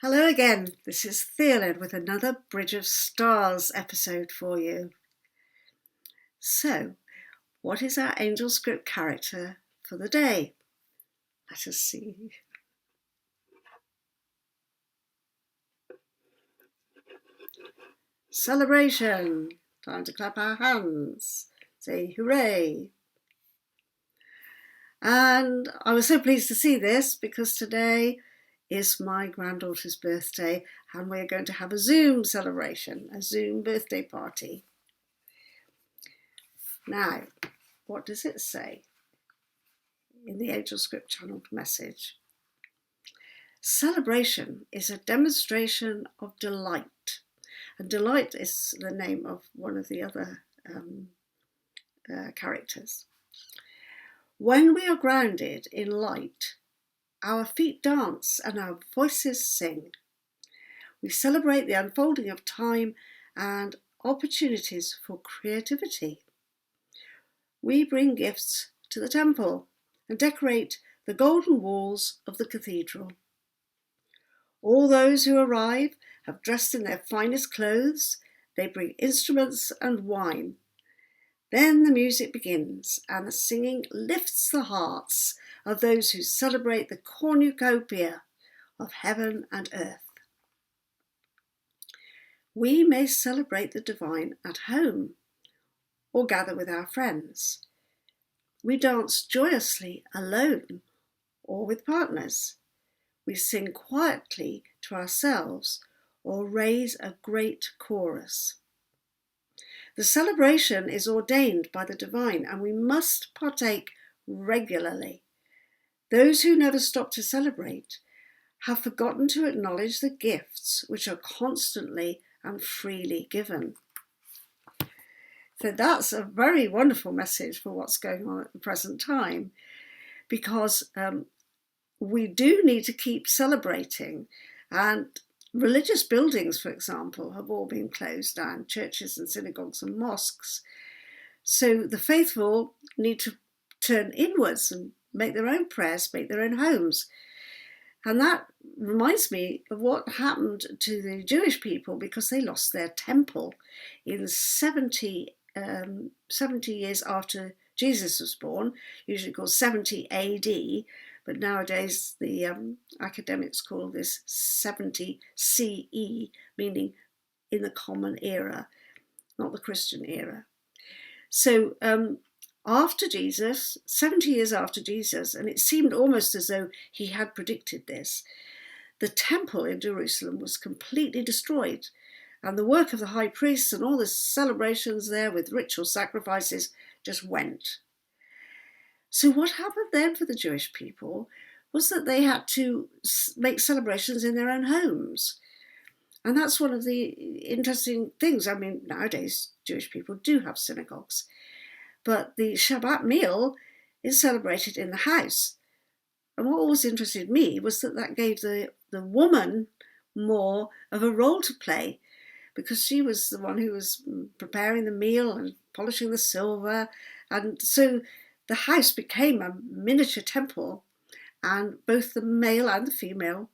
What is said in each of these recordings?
Hello again, this is Theolyn with another Bridge of Stars episode for you. So, what is our angel script character for the day? Let us see. Celebration! Time to clap our hands, say hooray! And I was so pleased to see this because today is my granddaughter's birthday and we're going to have a Zoom celebration, a Zoom birthday party. Now, what does it say in the Angel Script channeled message? Celebration is a demonstration of delight. And delight is the name of one of the other characters. When we are grounded in light, our feet dance and our voices sing. We celebrate the unfolding of time and opportunities for creativity. We bring gifts to the temple and decorate the golden walls of the cathedral. All those who arrive have dressed in their finest clothes. They bring instruments and wine. Then the music begins and the singing lifts the hearts of those who celebrate the cornucopia of heaven and earth. We may celebrate the divine at home or gather with our friends. We dance joyously alone or with partners. We sing quietly to ourselves or raise a great chorus. The celebration is ordained by the divine and we must partake regularly. Those who never stop to celebrate have forgotten to acknowledge the gifts which are constantly and freely given. So that's a very wonderful message for what's going on at the present time, because we do need to keep celebrating, and religious buildings, for example, have all been closed down, churches and synagogues and mosques. So the faithful need to turn inwards and make their own prayers, make their own homes. And that reminds me of what happened to the Jewish people because they lost their temple in 70 years after Jesus was born, usually called 70 AD, but nowadays the academics call this 70 CE, meaning in the Common Era, not the Christian era. So after Jesus, 70 years after Jesus, and it seemed almost as though he had predicted this, the temple in Jerusalem was completely destroyed, and the work of the high priests and all the celebrations there with ritual sacrifices just went. So what happened then for the Jewish people was that they had to make celebrations in their own homes. And that's one of the interesting things. I mean, nowadays Jewish people do have synagogues, but the Shabbat meal is celebrated in the house. And what always interested me was that gave the woman more of a role to play, because she was the one who was preparing the meal and polishing the silver. And so the house became a miniature temple, and both the male and the female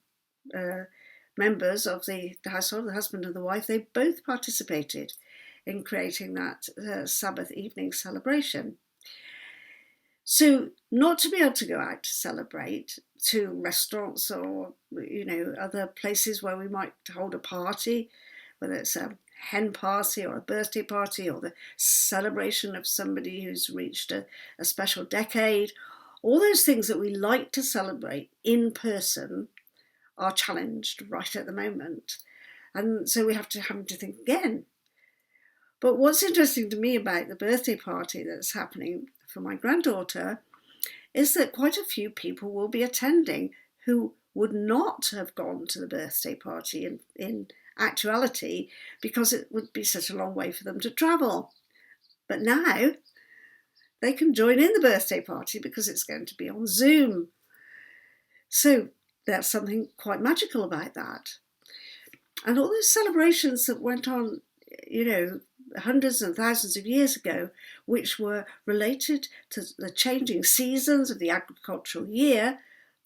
members of the household, the husband and the wife, they both participated in creating that Sabbath evening celebration. So not to be able to go out to celebrate to restaurants or other places where we might hold a party, whether it's a hen party or a birthday party or the celebration of somebody who's reached a special decade, all those things that we like to celebrate in person are challenged right at the moment. And so we have to think again. But what's interesting to me about the birthday party that's happening for my granddaughter is that quite a few people will be attending who would not have gone to the birthday party in actuality because it would be such a long way for them to travel. But now they can join in the birthday party because it's going to be on Zoom. So there's something quite magical about that. And all those celebrations that went on, hundreds and thousands of years ago, which were related to the changing seasons of the agricultural year,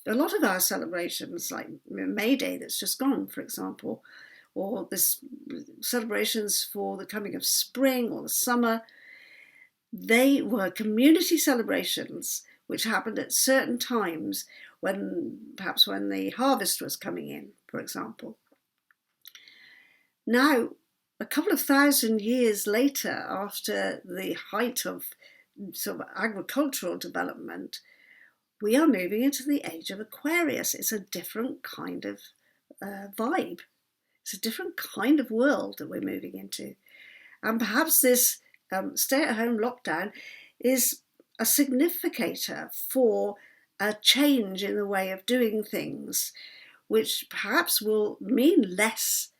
a lot of our celebrations, like May Day that's just gone, for example, or this celebrations for the coming of spring or the summer, they were community celebrations which happened at certain times perhaps when the harvest was coming in, for example. Now, a couple of thousand years later, after the height of sort of agricultural development, we are moving into the age of Aquarius. It's a different kind of vibe. It's a different kind of world that we're moving into. And perhaps this stay-at-home lockdown is a significator for a change in the way of doing things, which perhaps will mean less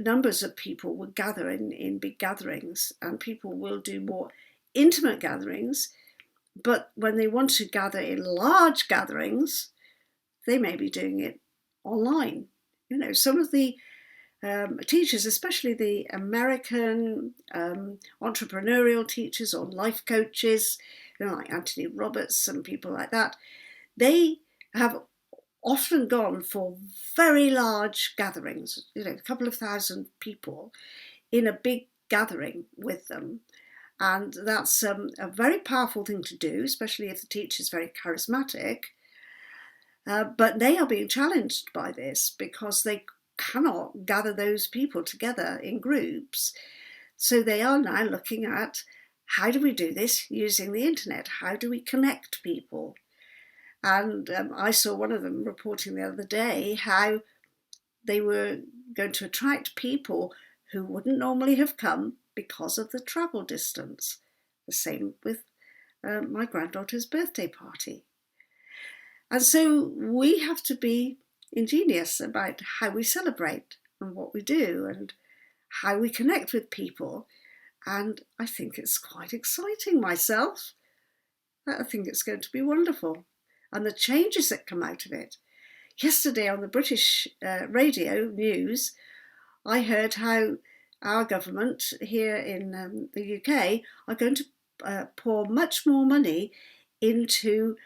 numbers of people will gather in big gatherings, and people will do more intimate gatherings. But when they want to gather in large gatherings, they may be doing it online. You know, some of the teachers, especially the American entrepreneurial teachers or life coaches, you know, like Anthony Roberts and people like that, they have often gone for very large gatherings, you know, a couple of thousand people in a big gathering with them. And that's a very powerful thing to do, especially if the teacher is very charismatic. But they are being challenged by this because they cannot gather those people together in groups. So they are now looking at, how do we do this using the internet? How do we connect people? And I saw one of them reporting the other day how they were going to attract people who wouldn't normally have come because of the travel distance. The same with my granddaughter's birthday party. And so we have to be ingenious about how we celebrate and what we do and how we connect with people. And I think it's quite exciting myself. I think it's going to be wonderful. And the changes that come out of it. Yesterday on the British radio news, I heard how our government here in the UK are going to pour much more money into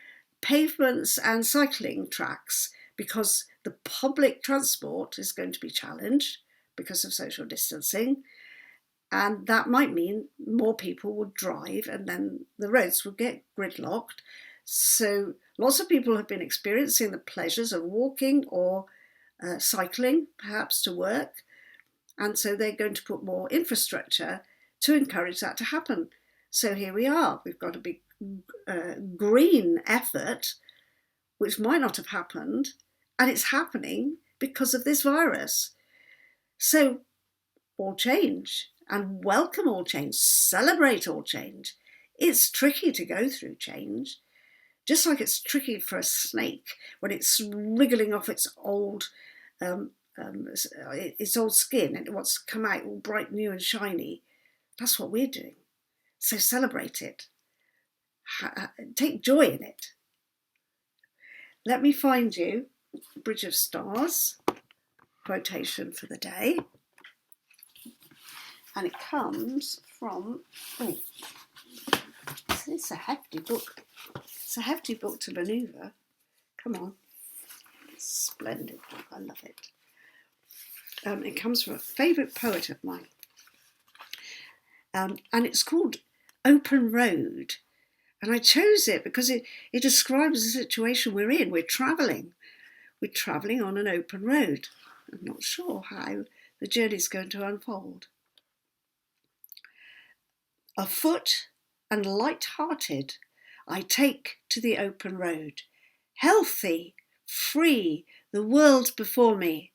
pavements and cycling tracks because the public transport is going to be challenged because of social distancing. And that might mean more people would drive and then the roads would get gridlocked. So lots of people have been experiencing the pleasures of walking or cycling, perhaps to work. And so they're going to put more infrastructure to encourage that to happen. So here we are. We've got a big green effort, which might not have happened, and it's happening because of this virus. So all change, and welcome all change, celebrate all change. It's tricky to go through change, just like it's tricky for a snake when it's wriggling off its old skin and it wants to come out all bright, new and shiny. That's what we're doing. So celebrate it. Take joy in it. Let me find you Bridge of Stars quotation for the day. And it comes from, it's a hefty book. It's a hefty book to manoeuvre. Come on. Splendid book. I love it. It comes from a favourite poet of mine. And it's called Open Road. And I chose it because it describes the situation we're in. We're travelling. We're travelling on an open road. I'm not sure how the journey's going to unfold. Afoot and light-hearted, I take to the open road. Healthy, free, the world before me.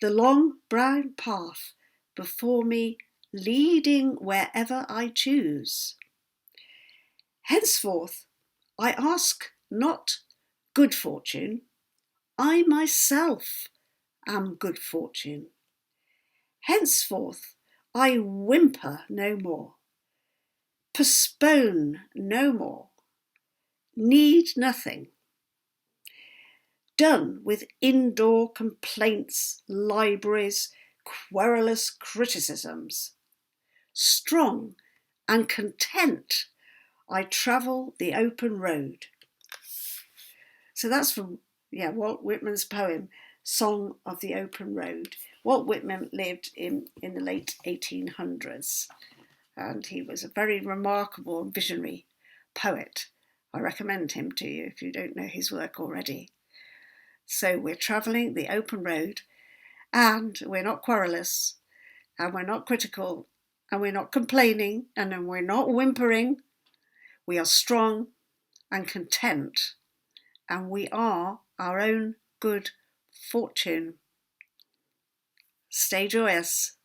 The long brown path before me, leading wherever I choose. Henceforth, I ask not good fortune. I myself am good fortune. Henceforth, I whimper no more. Postpone no more. Need nothing. Done with indoor complaints, libraries, querulous criticisms. Strong and content, I travel the open road. So that's from Walt Whitman's poem, Song of the Open Road. Walt Whitman lived in the late 1800s, and he was a very remarkable and visionary poet. I recommend him to you if you don't know his work already. So we're travelling the open road, and we're not querulous, and we're not critical, and we're not complaining, and then we're not whimpering. We are strong and content, and we are our own good fortune. Stay joyous.